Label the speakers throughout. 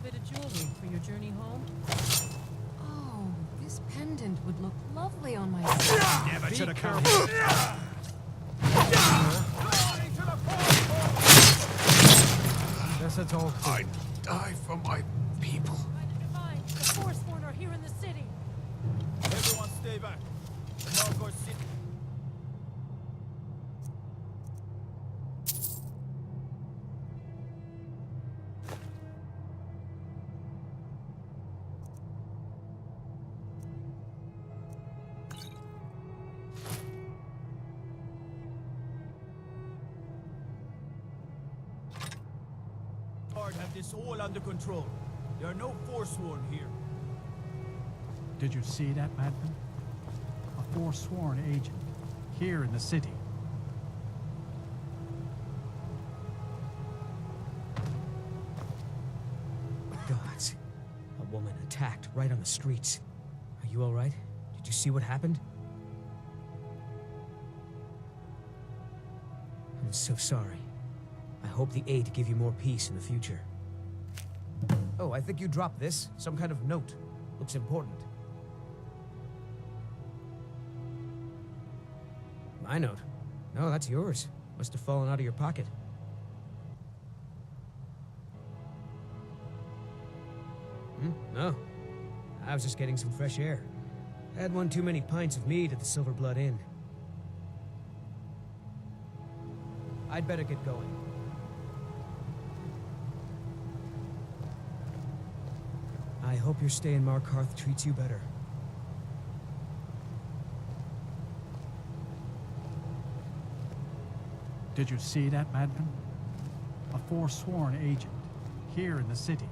Speaker 1: bit of jewelry for your journey home? Oh, this pendant would look lovely on my head.
Speaker 2: Never should have come.
Speaker 3: Guess it's all clear.
Speaker 2: I die for my people.
Speaker 1: The Forsworn are here in the city.
Speaker 4: Everyone stay back. Mark city. Have this all under control. There are no Forsworn here.
Speaker 3: Did you see that, madman? A forsworn agent, here in the city.
Speaker 5: Gods. A woman attacked right on the streets. Are you alright? Did you see what happened? I'm so sorry. I hope the aid give you more peace in the future. Oh, I think you dropped this. Some kind of note. Looks important. My note? No, that's yours. Must have fallen out of your pocket. No. I was just getting some fresh air. Had one too many pints of mead at the Silver Blood Inn. I'd better get going. I hope your stay in Markarth treats you better.
Speaker 3: Did you see that, madman? A forsworn agent, here in the city.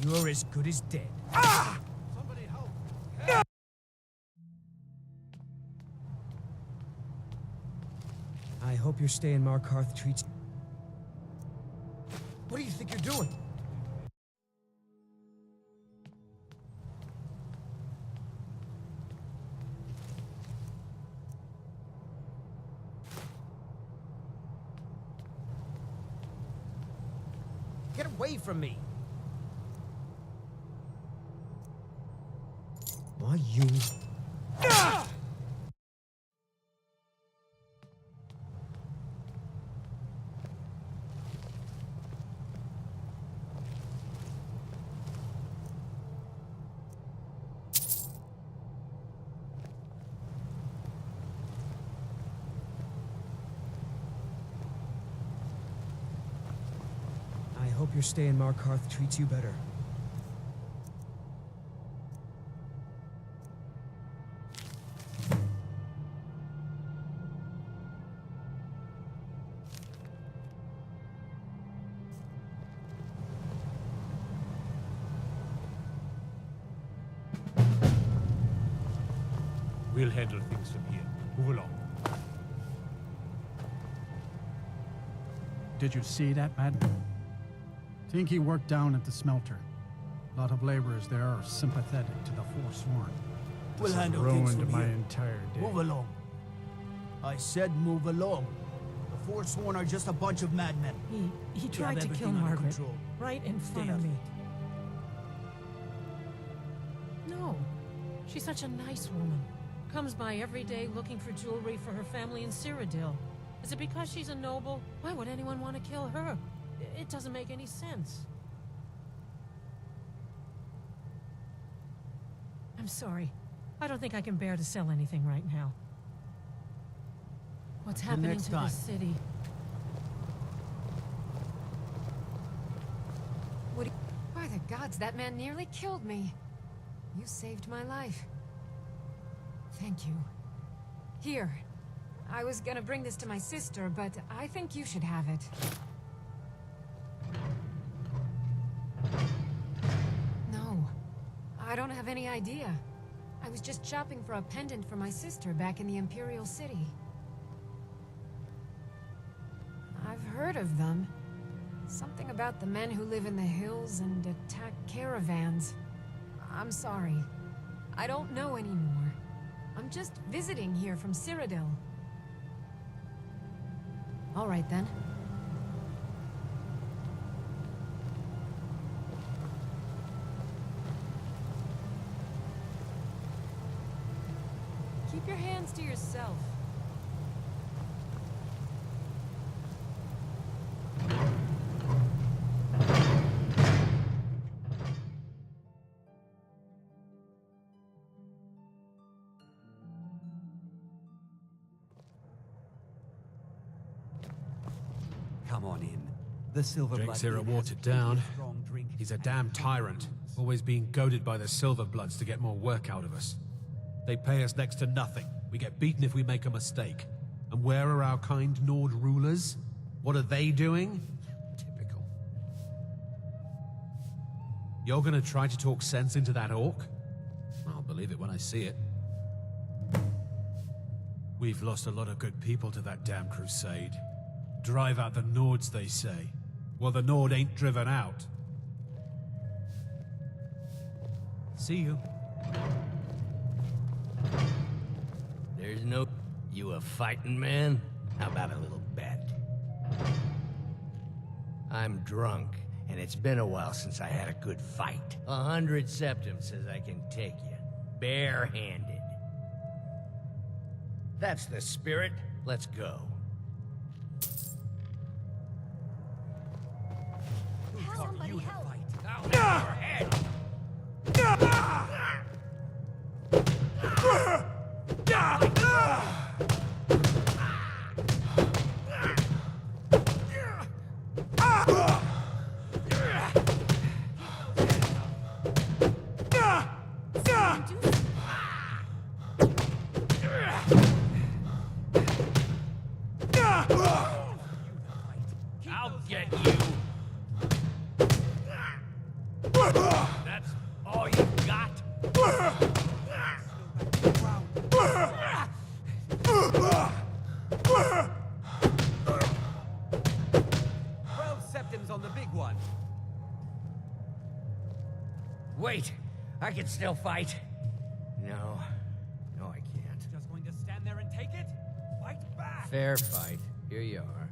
Speaker 5: You're as good as dead.
Speaker 4: Somebody help.
Speaker 5: I hope your stay in Markarth treats... What do you think you're doing? Get away from me! Why you... I hope your stay in Markarth treats you better.
Speaker 2: We'll handle things from here. Move along.
Speaker 3: Did you see that, madman? Think he worked down at the smelter. A lot of laborers there are sympathetic to the forsworn.
Speaker 4: We'll
Speaker 3: This has
Speaker 4: handle things
Speaker 3: ruined
Speaker 4: from
Speaker 3: my
Speaker 4: here.
Speaker 3: entire day.
Speaker 4: Move along. I said move along. The Forsworn are just a bunch of madmen.
Speaker 1: He
Speaker 4: We
Speaker 1: tried
Speaker 4: have
Speaker 1: to kill
Speaker 4: everything under
Speaker 1: Margaret,
Speaker 4: control.
Speaker 1: right in front
Speaker 4: Stay
Speaker 1: of
Speaker 4: out
Speaker 1: me.
Speaker 4: of
Speaker 1: No, she's such a nice woman. Comes by every day looking for jewelry for her family in Cyrodiil. Is it because she's a noble? Why would anyone want to kill her? It doesn't make any sense. I'm sorry. I don't think I can bear to sell anything right now. What's
Speaker 4: Until
Speaker 1: happening
Speaker 4: next
Speaker 1: to
Speaker 4: time.
Speaker 1: this city?
Speaker 6: By the gods, that man nearly killed me. You saved my life. Thank you. Here. I was gonna bring this to my sister, but I think you should have it. No. I don't have any idea. I was just shopping for a pendant for my sister back in the Imperial City. heard of them. Something about the men who live in the hills and attack caravans. I'm sorry. I don't know anymore. I'm just visiting here from Cyrodiil. All right, then. Keep your hands to yourself.
Speaker 7: Come on in. The silver
Speaker 2: Drinks
Speaker 7: blood
Speaker 2: here are
Speaker 7: inn has
Speaker 2: watered
Speaker 7: plenty of
Speaker 2: down.
Speaker 7: strong drink.
Speaker 2: He's a damn tyrant, always being goaded by the Silver Bloods to get more work out of us. They pay us next to nothing. We get beaten if we make a mistake. And where are our kind Nord rulers? What are they doing? Typical. You're gonna try to talk sense into that orc? I'll believe it when I see it. We've lost a lot of good people to that damn crusade. Drive out the Nords, they say. Well, the Nord ain't driven out. See you.
Speaker 8: There's no... You a fighting man? How about a little bet? I'm drunk, and it's been a while since I had a good fight. 100 septim says I can take you, bare-handed. That's the spirit. Let's go.
Speaker 7: You to fight.
Speaker 8: Out your head! I'll get you. That's all you got?
Speaker 7: 12 septims on the big one.
Speaker 8: Wait, I can still fight. No, I can't.
Speaker 7: Just going to stand there and take it? Fight back!
Speaker 8: Fair fight. Here you are.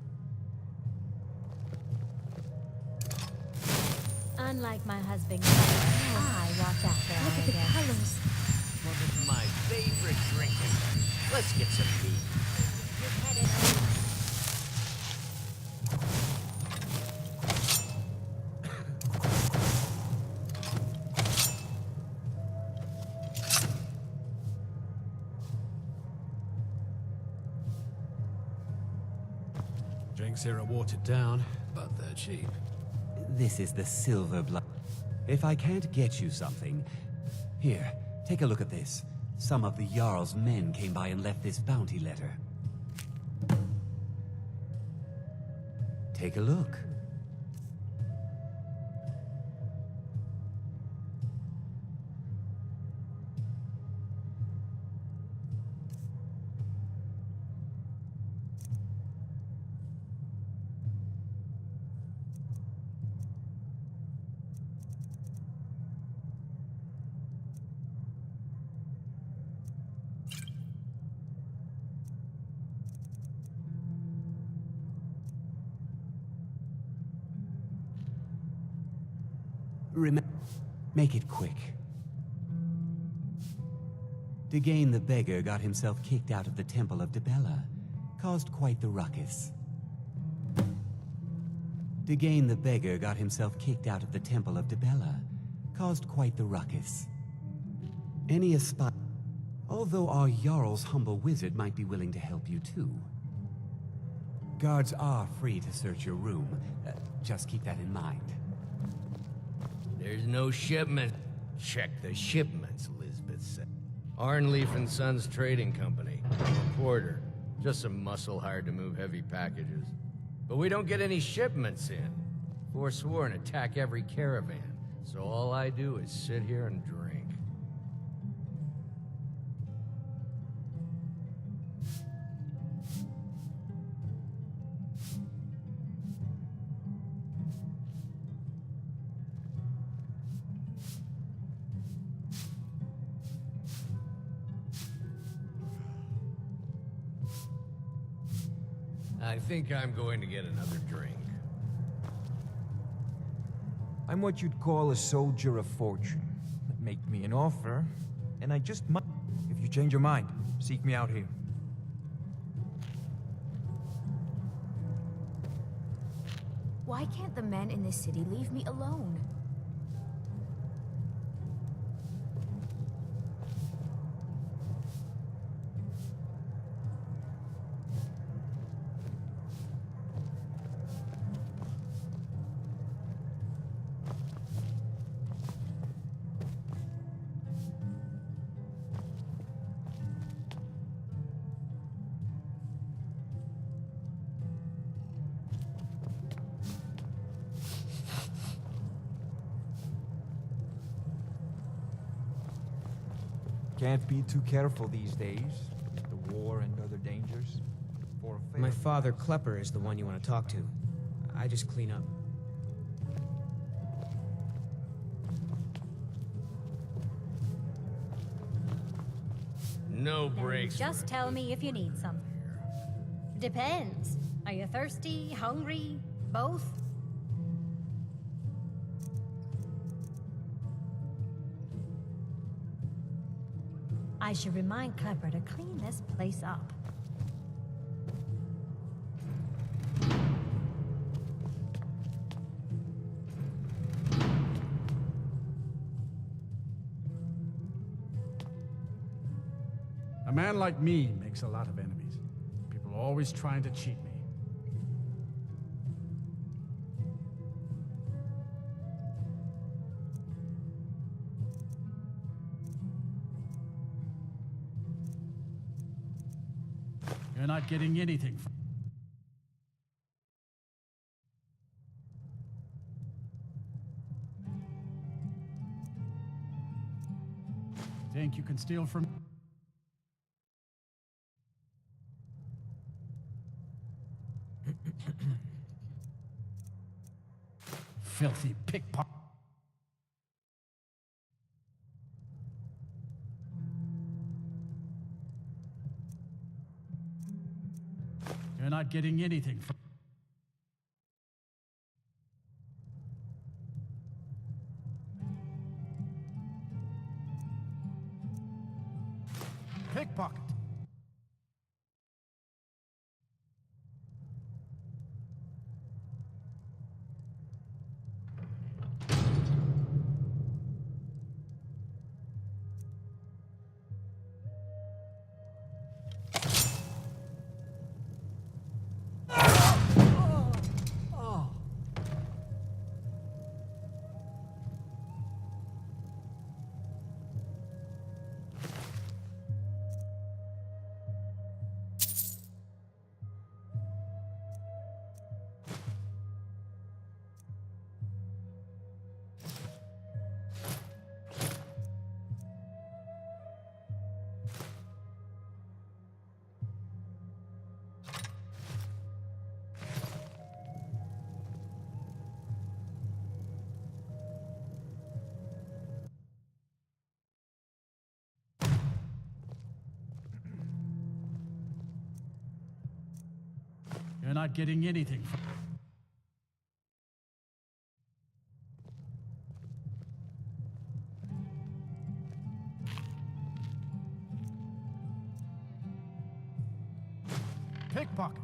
Speaker 9: Unlike my husband, I watch after
Speaker 10: Look at the colors.
Speaker 8: Well, this is my favorite drinking. Let's get some meat.
Speaker 2: Drinks here are watered down, but they're cheap.
Speaker 7: This is the silver blood. If I can't get you something... Here, take a look at this. Some of the Jarl's men came by and left this bounty letter. Take a look. Make it quick. Degane the beggar got himself kicked out of the Temple of Dibella. Caused quite the ruckus. Degane the beggar got himself kicked out of the Temple of Dibella. Caused quite the ruckus. Any aspire... Although our Jarl's humble wizard might be willing to help you too. Guards are free to search your room. Just keep that in mind.
Speaker 8: There's no shipment. Check the shipments, Lisbeth said. Arnleaf and Sons Trading Company. I'm a porter. Just some muscle hired to move heavy packages. But we don't get any shipments in. Forsworn attack every caravan. So all I do is sit here and drink. I think I'm going to get another drink.
Speaker 10: I'm what you'd call a soldier of fortune. Make me an offer, and I just might. If you change your mind, seek me out here.
Speaker 9: Why can't the men in this city leave me alone?
Speaker 10: Can't be too careful these days. The war and other dangers. For a fair
Speaker 5: My father,
Speaker 10: price.
Speaker 5: Klepper, is the one you want to talk to. I just clean up.
Speaker 8: No
Speaker 9: Then
Speaker 8: breaks.
Speaker 9: just tell me if you need some. Depends. Are you thirsty, hungry, both? I should remind Klepper to clean this place up.
Speaker 3: A man like me makes a lot of enemies. People are always trying to cheat me. You're not getting anything from... Think you can steal from... Filthy pickpocket. You're not getting anything from... Pickpocket. You're not getting anything from... Pickpocket.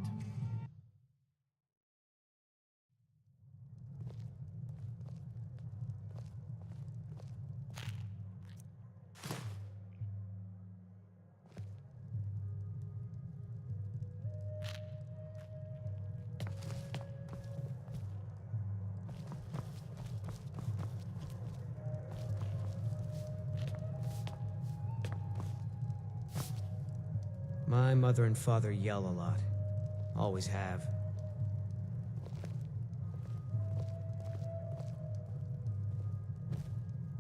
Speaker 5: My mother and father yell a lot. Always have.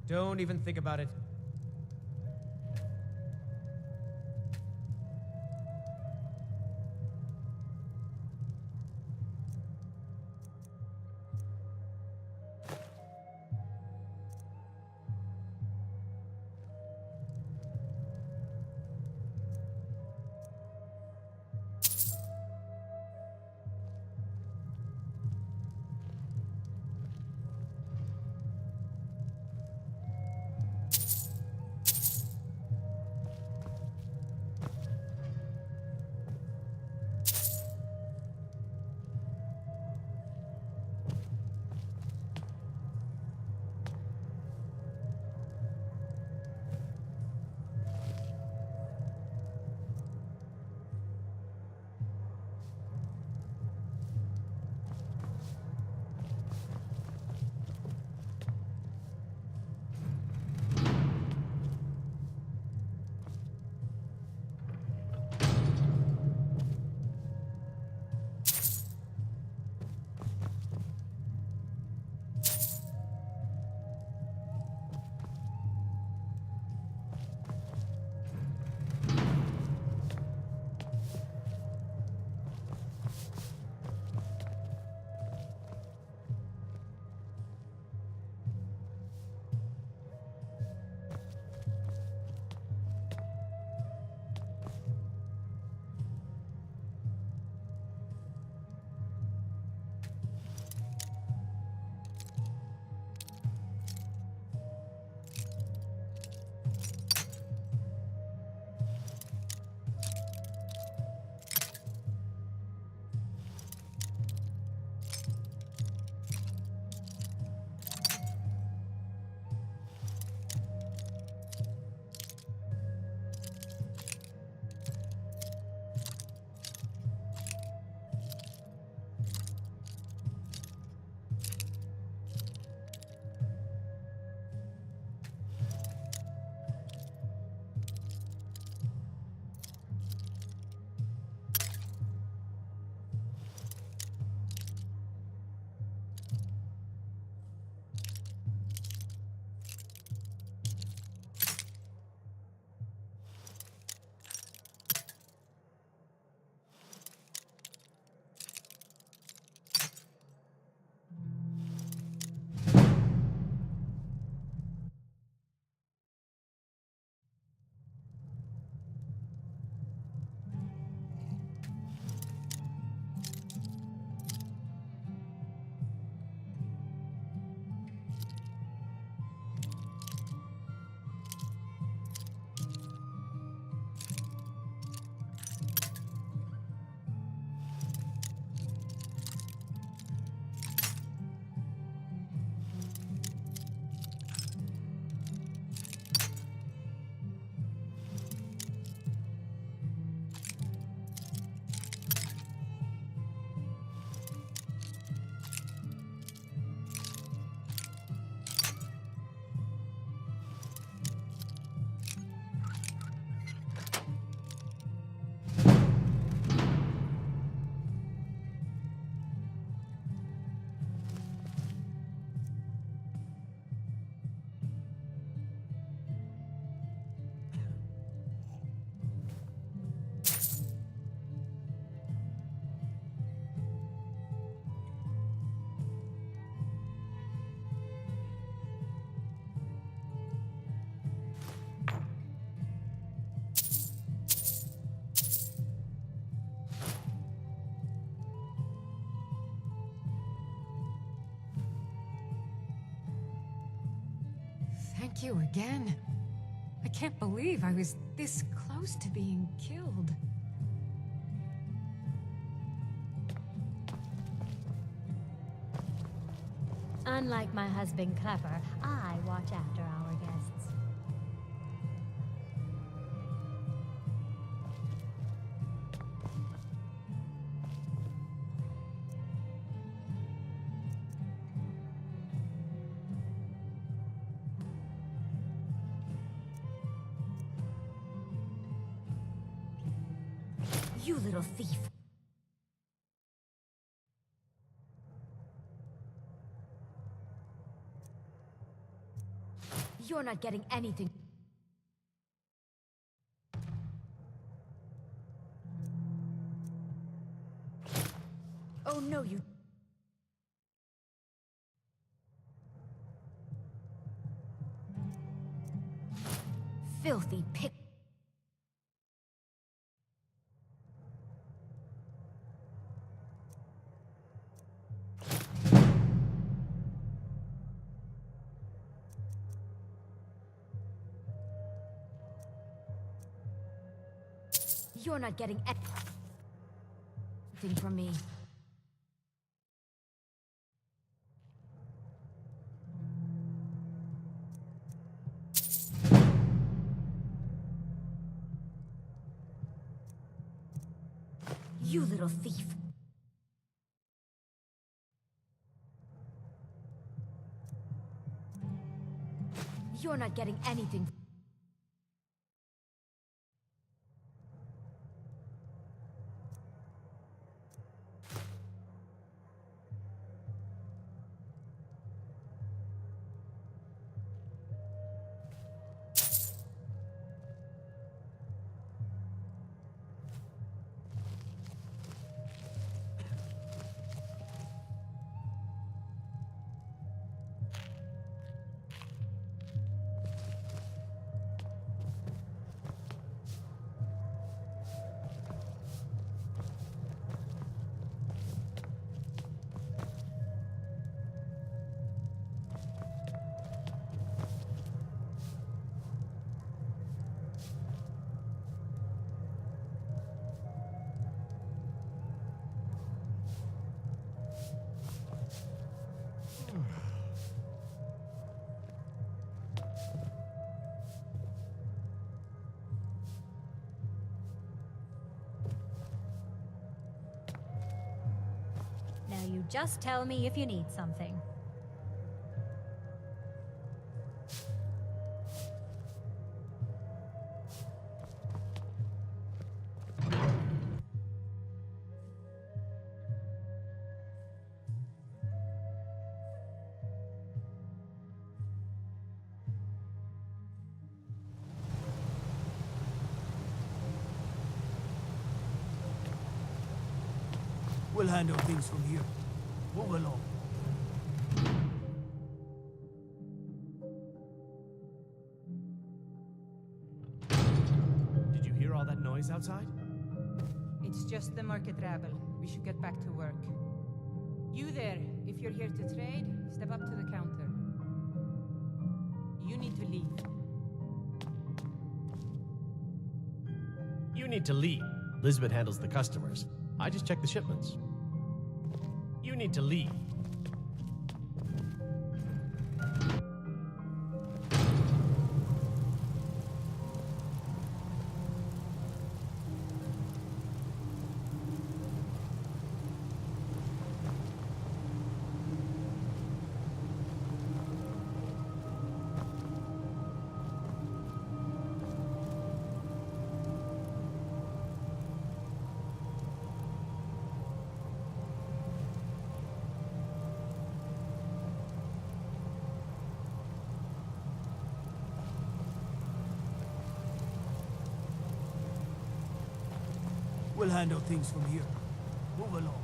Speaker 5: Don't even think about it.
Speaker 6: Thank you again. I can't believe I was this close to being killed.
Speaker 9: Unlike my husband Clapper, I watch after our guests. You little thief. You're not getting anything. Oh no, you... Filthy pig. You're not getting anything from me. You little thief. You're not getting anything. Now you just tell me if you need something.
Speaker 4: We'll handle things from here. Move along.
Speaker 11: Did you hear all that noise outside?
Speaker 12: It's just the market rabble. We should get back to work. You there, if you're here to trade, step up to the counter. You need to leave.
Speaker 11: You need to leave. Lisbeth handles the customers. I just check the shipments. You need to leave.
Speaker 4: We'll handle things from here. Move along.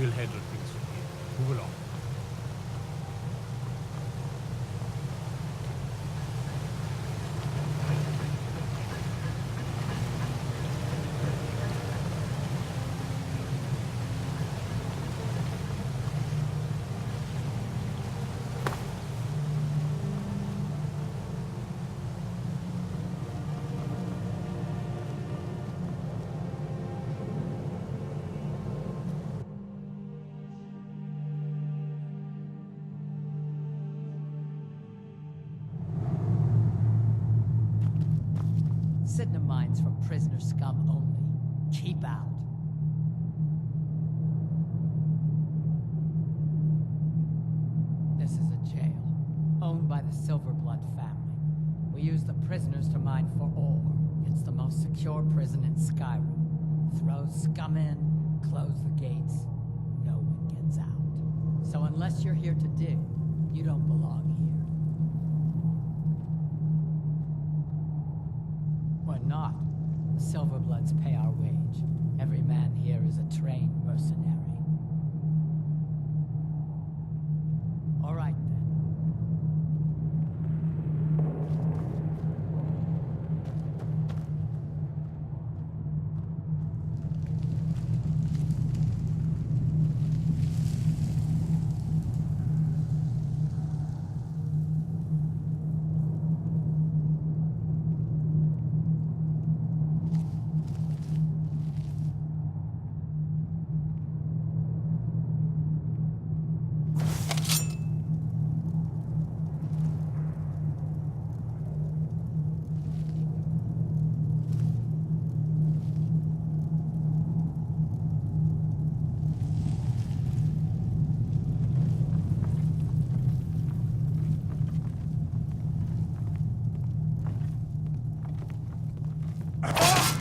Speaker 2: We'll handle things from here. Move along.
Speaker 13: Sitting in mines for prisoner scum only. Keep out. This is a jail, owned by the Silverblood family. We use the prisoners to mine for ore. It's the most secure prison in Skyrim. Throw scum in, close the gates, no one gets out. So unless you're here to dig, you don't belong here. We're not. The Silverbloods pay our wage. Every man here is a trained mercenary. All right, then.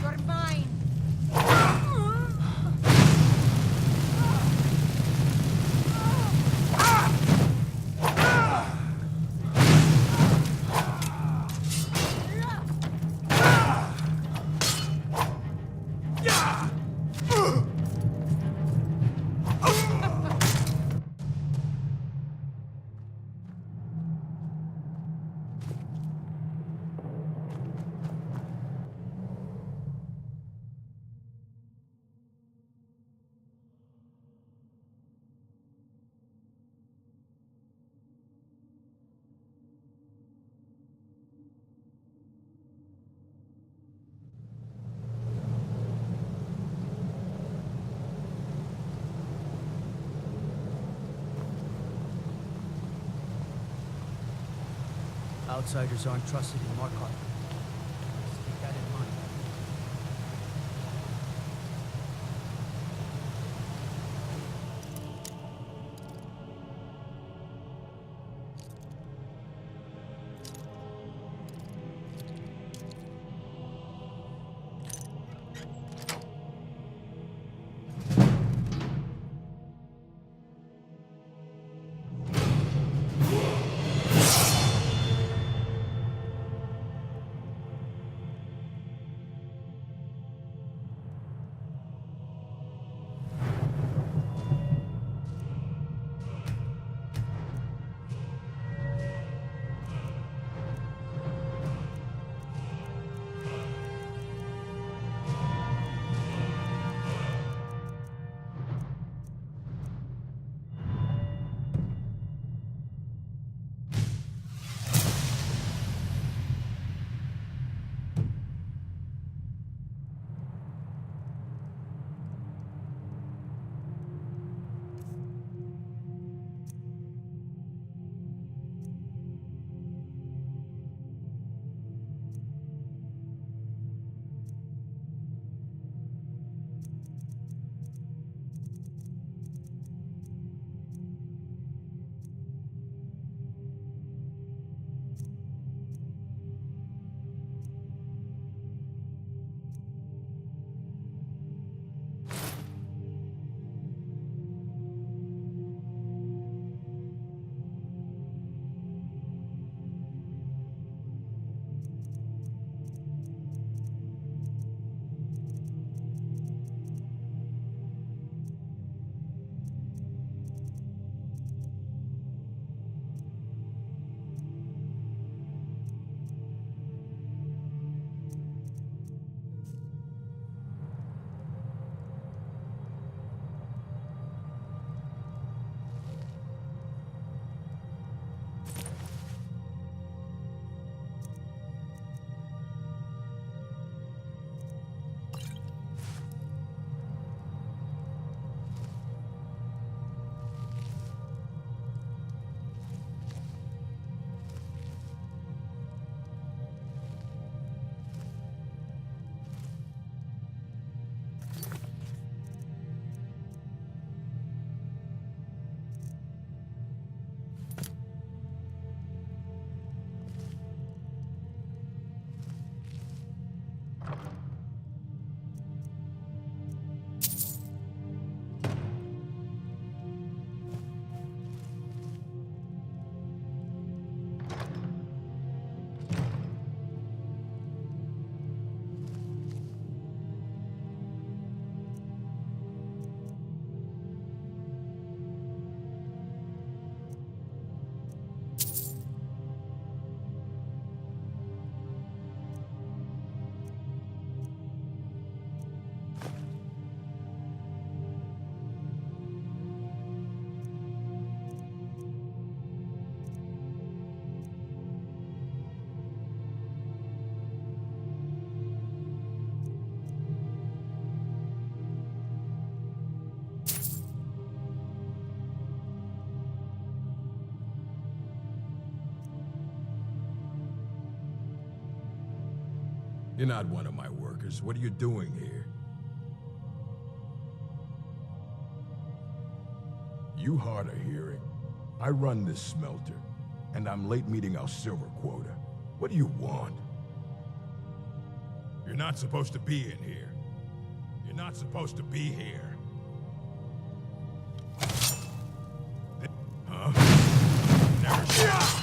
Speaker 12: You're mine!
Speaker 4: Outsiders aren't trusted in Markarth. Keep that in mind.
Speaker 14: You're not one of my workers. What are you doing here? You hard of hearing. I run this smelter, and I'm late meeting our silver quota. What do you want? You're not supposed to be in here. You're not supposed to be here. Huh? Never shot!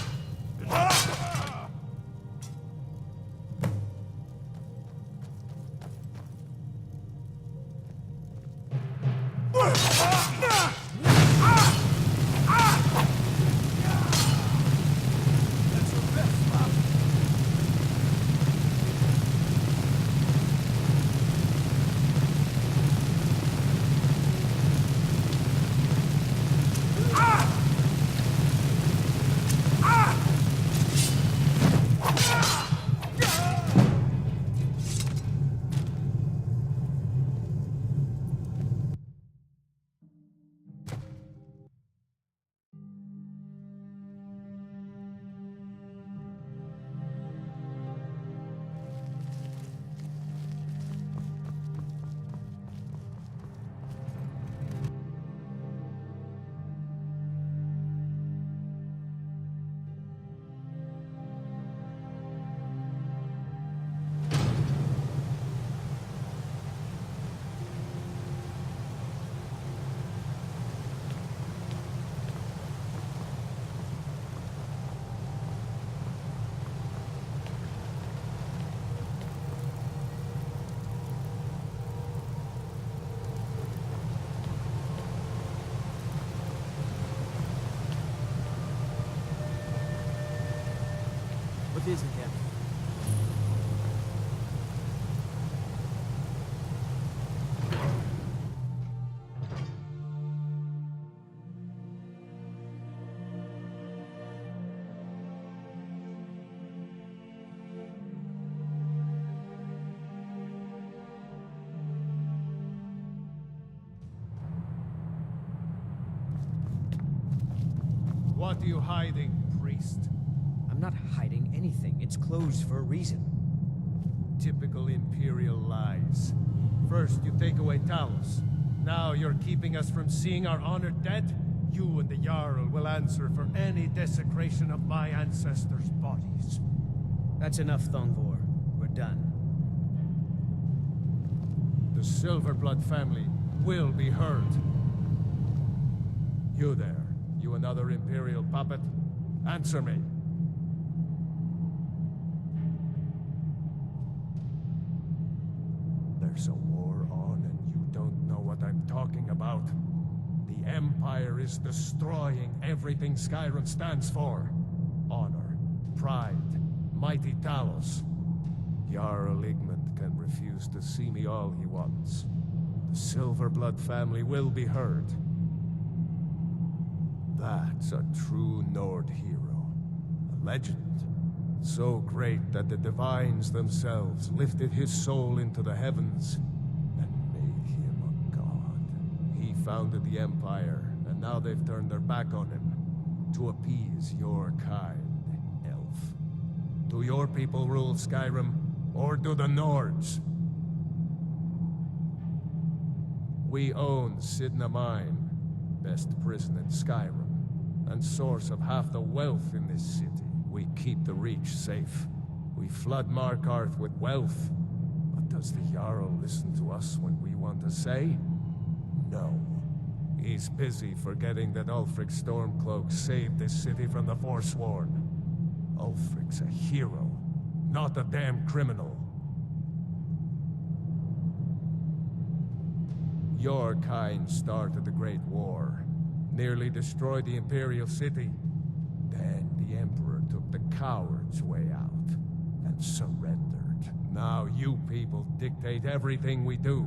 Speaker 11: What is it, Captain?
Speaker 15: What are you hiding, priest?
Speaker 5: I'm not hiding anything. It's closed for a reason.
Speaker 15: Typical Imperial lies. First, you take away Talos. Now you're keeping us from seeing our honored dead? You and the Jarl will answer for any desecration of my ancestors' bodies.
Speaker 5: That's enough, Thongvor. We're done.
Speaker 15: The Silverblood family will be heard. You there, you another Imperial puppet? Answer me. There's a war on and you don't know what I'm talking about. The Empire is destroying everything Skyrim stands for. Honor, pride, mighty Talos. Jarl Igmund can refuse to see me all he wants. The Silverblood family will be heard. That's a true Nord hero. A legend. So great that the divines themselves lifted his soul into the heavens and made him a god. He founded the Empire, and now they've turned their back on him to appease your kind, elf. Do your people rule Skyrim, or do the Nords? We own Sidna Mine, best prison in Skyrim, and source of half the wealth in this city. We keep the Reach safe. We flood Markarth with wealth. But does the Jarl listen to us when we want to say? No. He's busy forgetting that Ulfric Stormcloak saved this city from the Forsworn. Ulfric's a hero, not a damn criminal. Your kind started the Great War, nearly destroyed the Imperial City. Then the Emperor took the coward's way out and surrendered. Now you people dictate everything we do.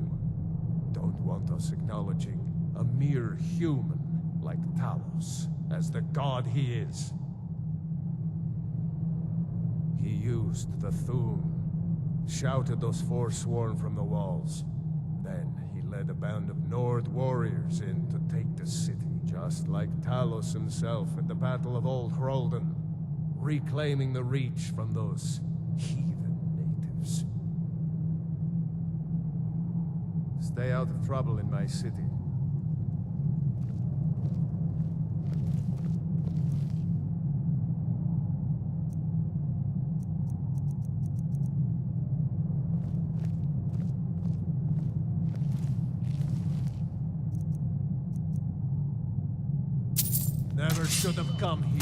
Speaker 15: Don't want us acknowledging a mere human like Talos as the god he is. He used the Thun, shouted those Forsworn from the walls. Then he led a band of Nord warriors in to take the city, just like Talos himself at the Battle of Old Hroldan, reclaiming the Reach from those heathen natives. Stay out of trouble in my city.
Speaker 2: Never should have come here.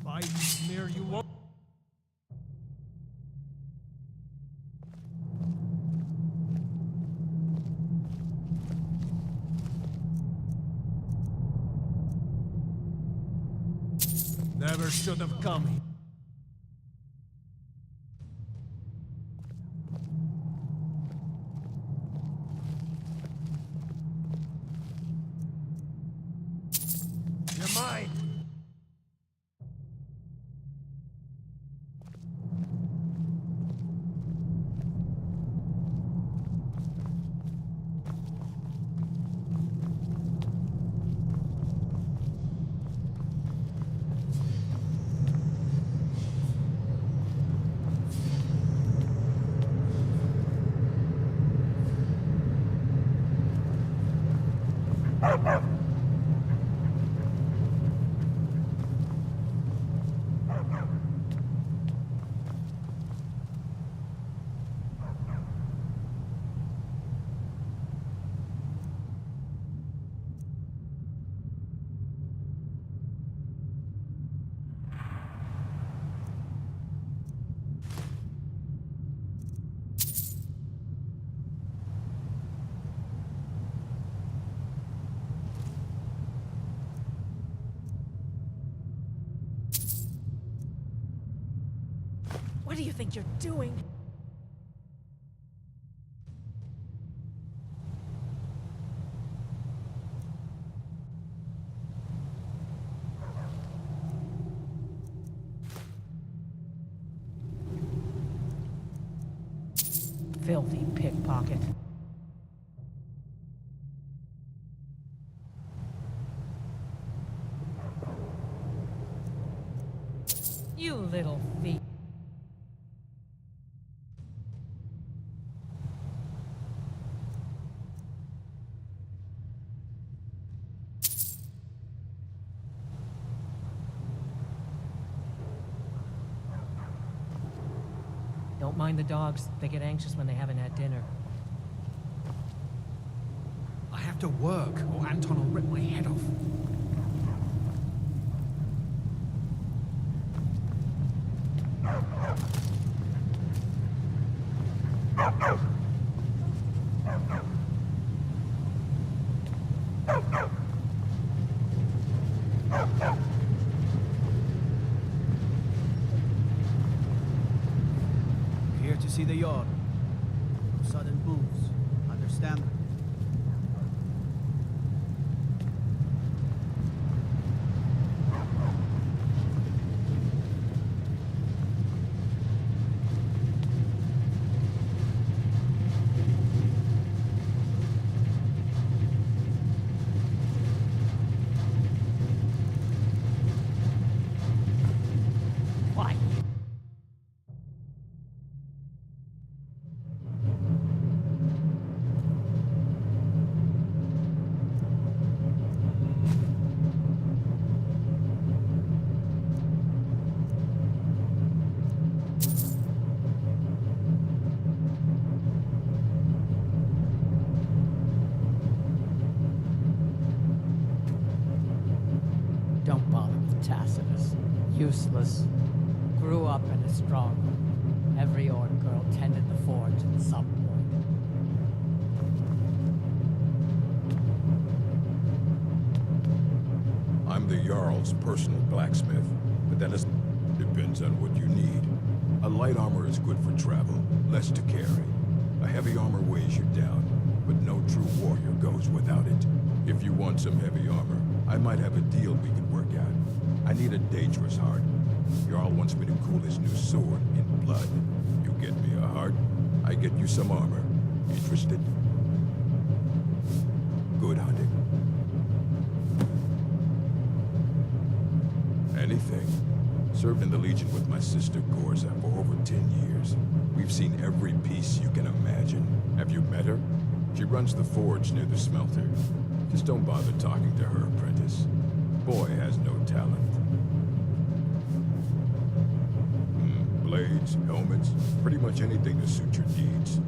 Speaker 15: Fight near you won't.
Speaker 2: Never should have come here.
Speaker 15: You're mine.
Speaker 1: What do you think you're doing?
Speaker 13: Filthy pickpocket.
Speaker 1: You little thief.
Speaker 13: Don't mind the dogs. They get anxious when they haven't had dinner.
Speaker 2: I have to work, or Anton will rip my head off.
Speaker 4: Here to see the Jarl. Sudden moves. Understand?
Speaker 13: Why? Don't bother with Tacitus. Useless. Grew up in a strong room. Every orc girl tended the forge at some point.
Speaker 14: I'm the Jarl's personal blacksmith, but that depends on what you need. A light armor is good for travel, less to carry. A heavy armor weighs you down, but no true warrior goes without it. If you want some heavy armor, I might have a deal we can work out. I need a dangerous heart. Jarl wants me to cool his new sword in blood. You get me a heart, I get you some armor. Interested? Good hunting. Served in the Legion with my sister Gorza for over 10 years. We've seen every piece you can imagine. Have you met her? She runs the forge near the smelter. Just don't bother talking to her, apprentice. Boy has no talent. Blades, helmets, pretty much anything to suit your needs.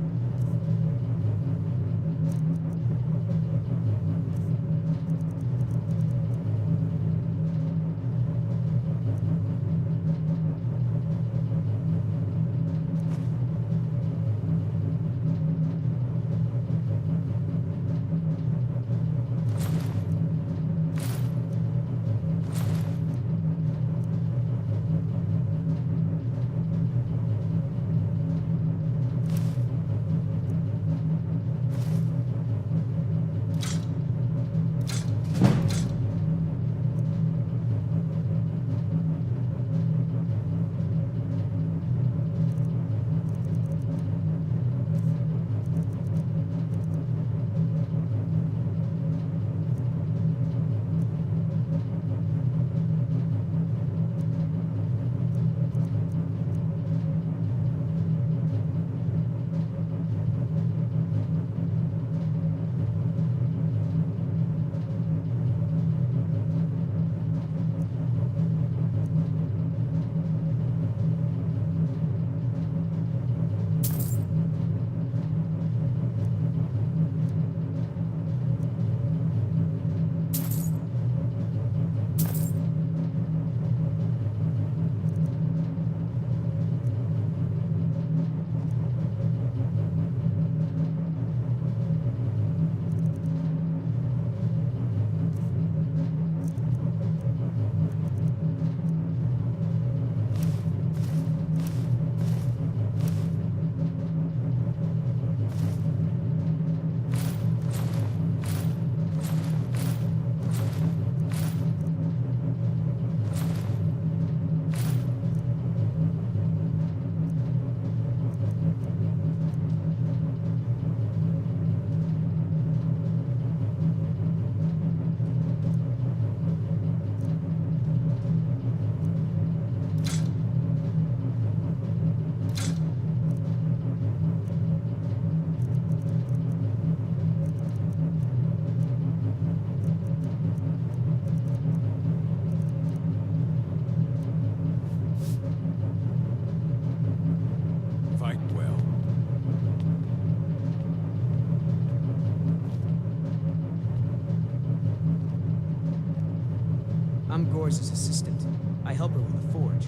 Speaker 5: I'm Gorza's assistant. I help her with the forge.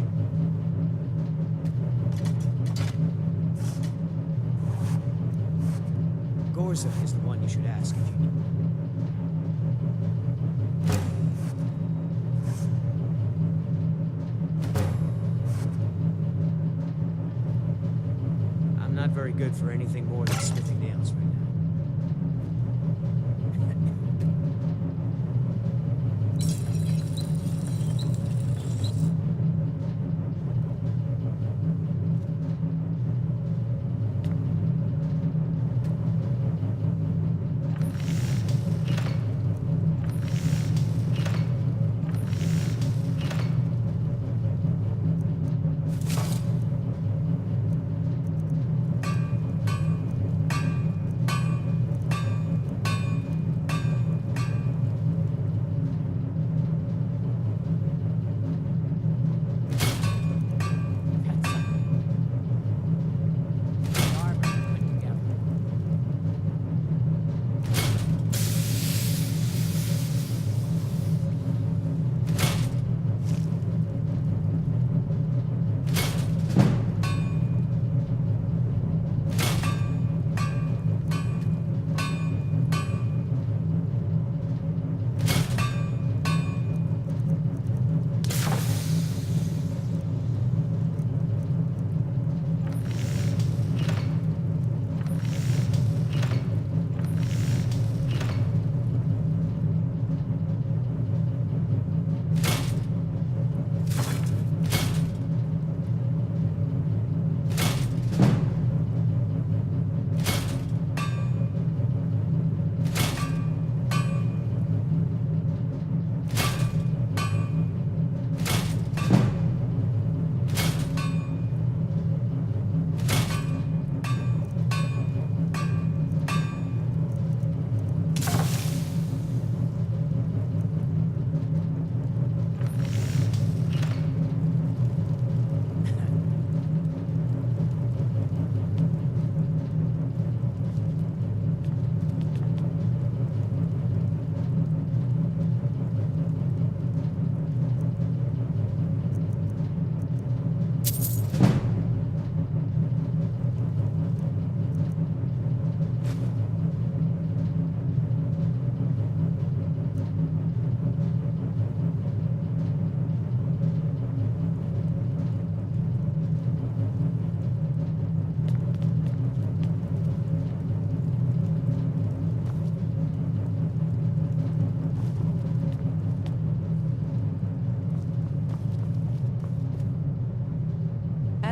Speaker 5: Gorza is the one you should ask if you need. I'm not very good for anything more than smithing nails right now.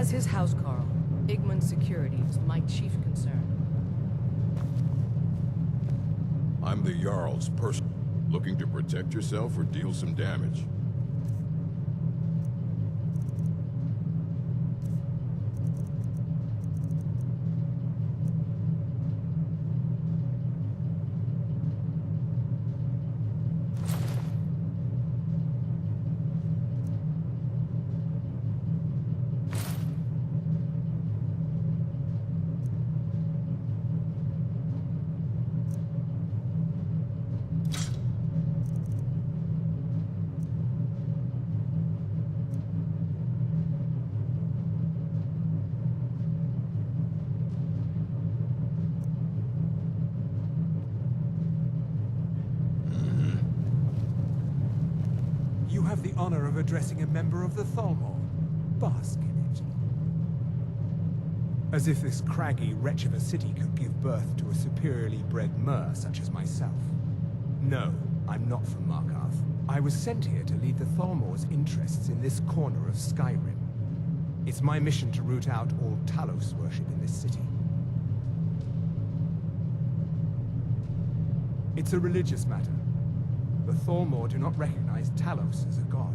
Speaker 16: As his housecarl, Igman's security is my chief concern.
Speaker 14: I'm the Jarl's person. Looking to protect yourself or deal some damage?
Speaker 10: You have the honor of addressing a member of the Thalmor. Bask in it. As if this craggy wretch of a city could give birth to a superiorly bred mer such as myself. No, I'm not from Markarth. I was sent here to lead the Thalmor's interests in this corner of Skyrim. It's my mission to root out all Talos worship in this city. It's a religious matter. The Thalmor do not recognize Talos as a god.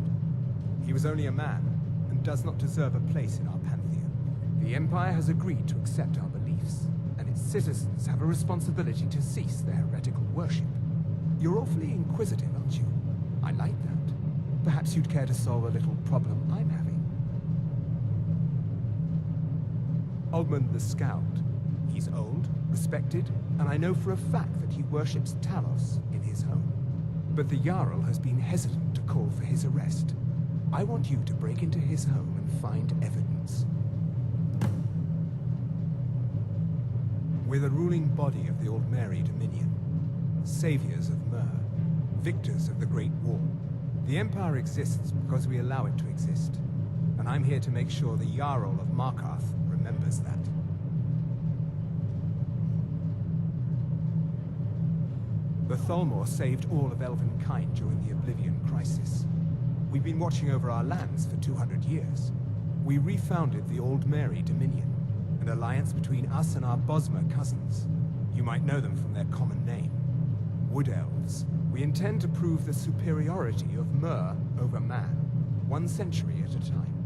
Speaker 10: He was only a man, and does not deserve a place in our pantheon. The Empire has agreed to accept our beliefs, and its citizens have a responsibility to cease their heretical worship. You're awfully inquisitive, aren't you? I like that. Perhaps you'd care to solve a little problem I'm having. Ogmund the Scout. He's old, respected, and I know for a fact that he worships Talos in his home. But the Jarl has been hesitant to call for his arrest. I want you to break into his home and find evidence. We're the ruling body of the Old Mary Dominion, saviors of Myr, victors of the Great War. The Empire exists because we allow it to exist, and I'm here to make sure the Jarl of Markarth remembers that. The Thalmor saved all of Elvenkind during the Oblivion Crisis. We've been watching over our lands for 200 years. We refounded the Old Mary Dominion, an alliance between us and our Bosmer cousins. You might know them from their common name, Wood Elves. We intend to prove the superiority of Myr over man, 1 century at a time.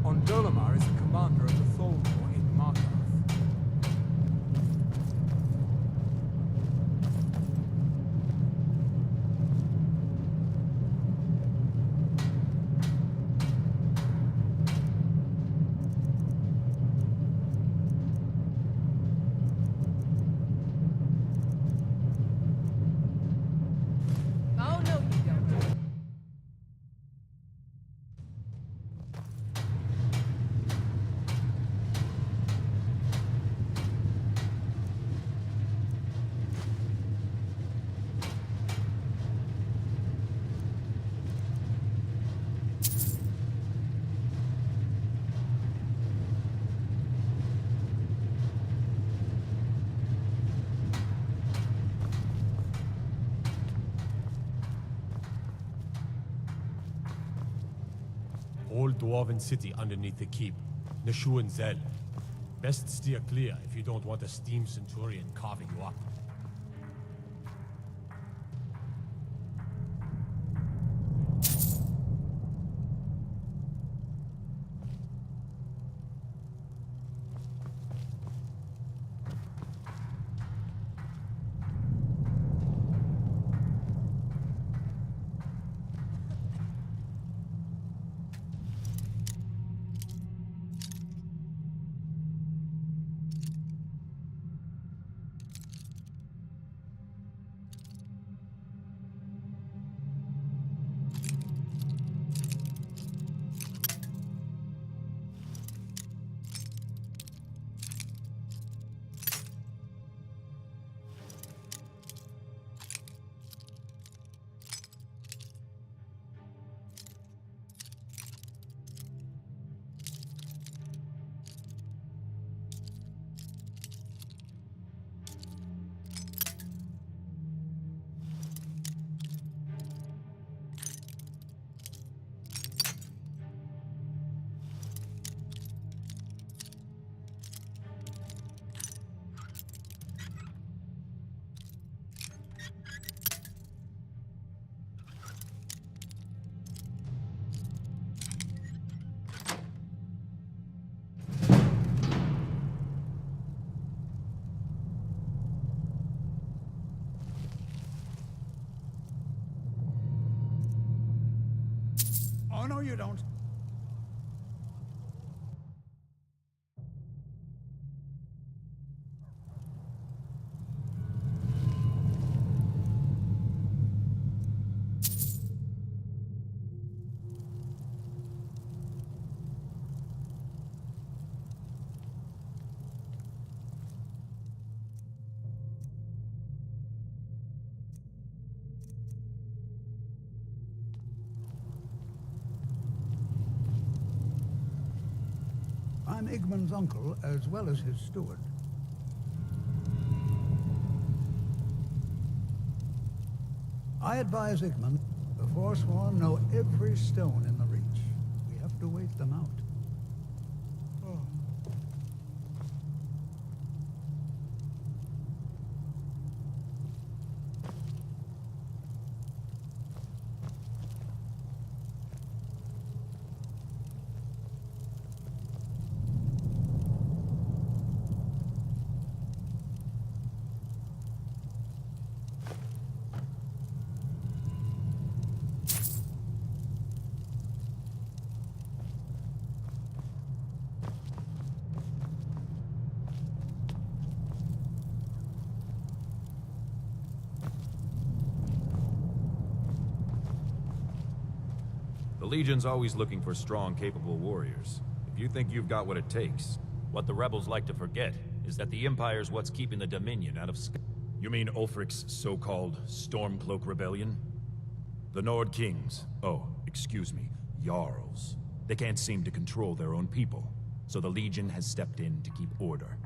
Speaker 10: Ondolamar is the commander of the Thalmor in Markarth.
Speaker 16: Oh, no, you don't.
Speaker 11: Old dwarven city underneath the keep. Nashu and Zel. Best steer clear if you don't want a steam centurion carving you up.
Speaker 3: no, you don't. I'm Igman's uncle, as well as his steward. I advise Igman, the Forsworn know every stone in the Reach. We have to wait them out.
Speaker 17: The Legion's always looking for strong, capable warriors. If you think you've got what it takes...
Speaker 18: What the rebels like to forget is that the Empire's what's keeping the Dominion out of Sky...
Speaker 17: You mean Ulfric's so-called Stormcloak Rebellion? The Nord Kings, excuse me, Jarls. They can't seem to control their own people, so the Legion has stepped in to keep order.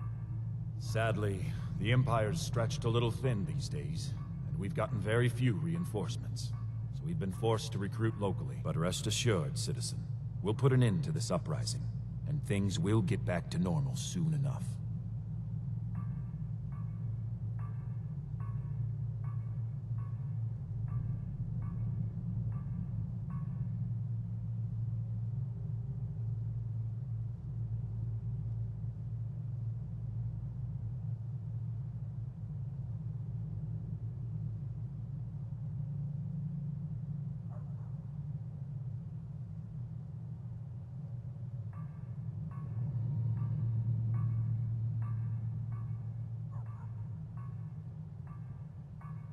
Speaker 17: Sadly, the Empire's stretched a little thin these days, and we've gotten very few reinforcements. So we've been forced to recruit locally. But rest assured, citizen, we'll put an end to this uprising, and things will get back to normal soon enough.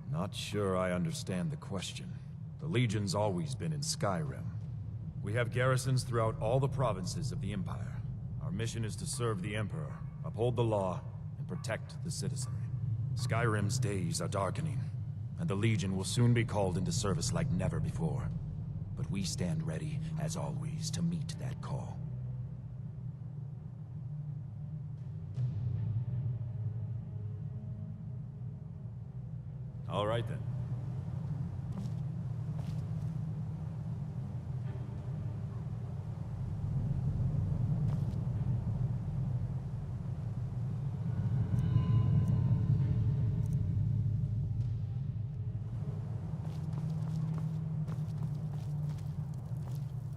Speaker 17: Not sure I understand the question. The Legion's always been in Skyrim. We have garrisons throughout all the provinces of the Empire. Our mission is to serve the Emperor, uphold the law, and protect the citizenry. Skyrim's days are darkening, and the Legion will soon be called into service like never before. But we stand ready, as always, to meet that call. All right, then.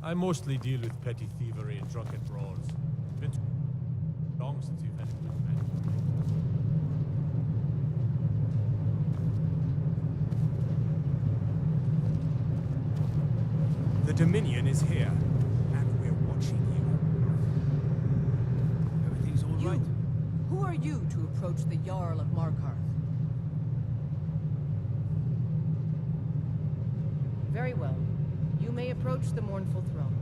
Speaker 11: I mostly deal with petty thievery and drunken brawls. Been too long since you've had a good man.
Speaker 10: The Dominion is here, and we're watching you.
Speaker 4: Everything's all right?
Speaker 16: Who are you to approach the Jarl of Markarth? Very well. You may approach the mournful throne,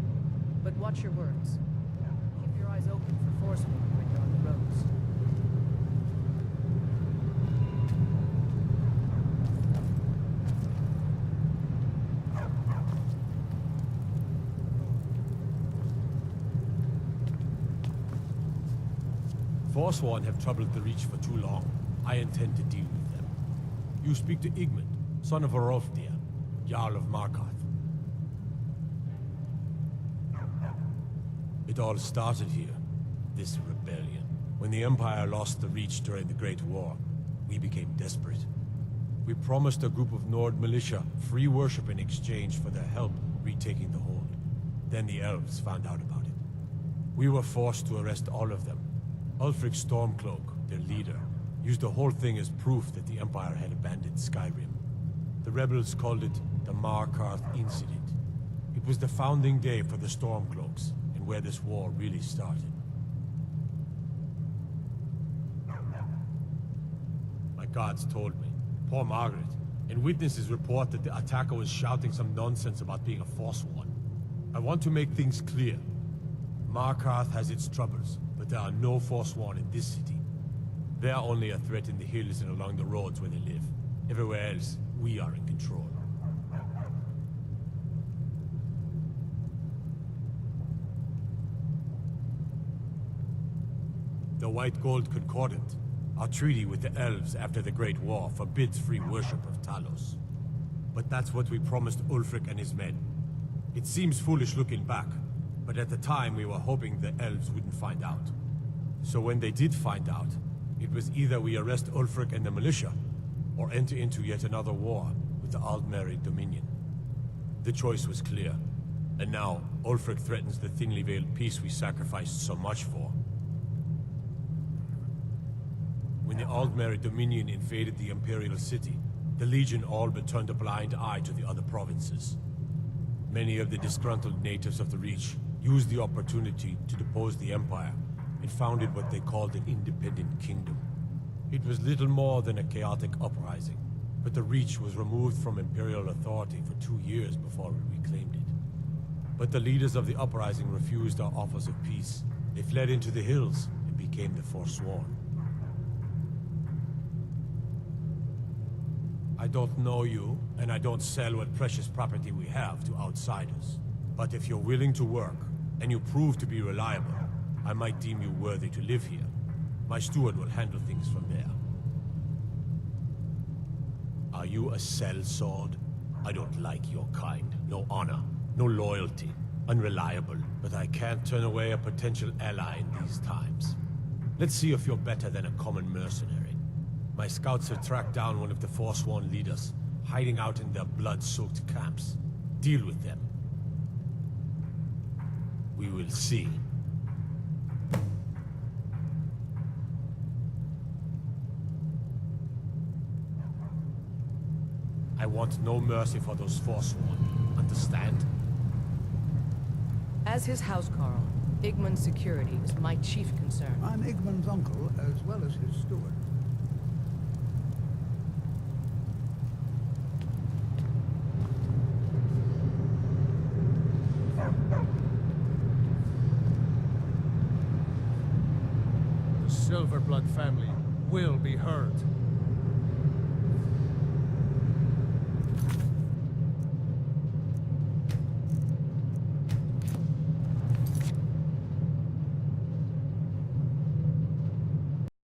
Speaker 16: but watch your words. Keep your eyes open for Forsworn when you're on the roads.
Speaker 11: Forsworn have troubled the Reach for too long. I intend to deal with them. You speak to Igmund, son of Orolfdir, Jarl of Markarth. It all started here, this rebellion. When the Empire lost the Reach during the Great War, we became desperate. We promised a group of Nord militia free worship in exchange for their help retaking the hold. Then the elves found out about it. We were forced to arrest all of them. Ulfric Stormcloak, their leader, used the whole thing as proof that the Empire had abandoned Skyrim. The rebels called it the Markarth Incident. It was the founding day for the Stormcloaks, and where this war really started. My guards told me, poor Margaret, and witnesses report that the attacker was shouting some nonsense about being a Forsworn. I want to make things clear. Markarth has its troubles, but there are no Forsworn in this city. They are only a threat in the hills and along the roads where they live. Everywhere else, we are in control. The White Gold Concordant, our treaty with the elves after the Great War, forbids free worship of Talos. But that's what we promised Ulfric and his men. It seems foolish looking back, but at the time we were hoping the elves wouldn't find out. So when they did find out, it was either we arrest Ulfric and the militia, or enter into yet another war with the Aldmeri Dominion. The choice was clear, and now Ulfric threatens the thinly veiled peace we sacrificed so much for. When the Aldmeri Dominion invaded the Imperial City, the Legion all but turned a blind eye to the other provinces. Many of the disgruntled natives of the Reach used the opportunity to depose the Empire and founded what they called an independent kingdom. It was little more than a chaotic uprising, but the Reach was removed from Imperial authority for 2 years before we reclaimed it. But the leaders of the uprising refused our offers of peace. They fled into the hills and became the Forsworn. I don't know you, and I don't sell what precious property we have to outsiders. But if you're willing to work, and you prove to be reliable, I might deem you worthy to live here. My steward will handle things from there. Are you a sellsword? I don't like your kind. No honor, no loyalty, unreliable. But I can't turn away a potential ally in these times. Let's see if you're better than a common mercenary. My scouts have tracked down one of the Forsworn leaders, hiding out in their blood-soaked camps. Deal with them. We will see. I want no mercy for those Forsworn. Understand?
Speaker 16: As his housecarl, Igmund's security is my chief concern.
Speaker 19: I'm Igmund's uncle, as well as his steward.
Speaker 15: The Silverblood family will be heard.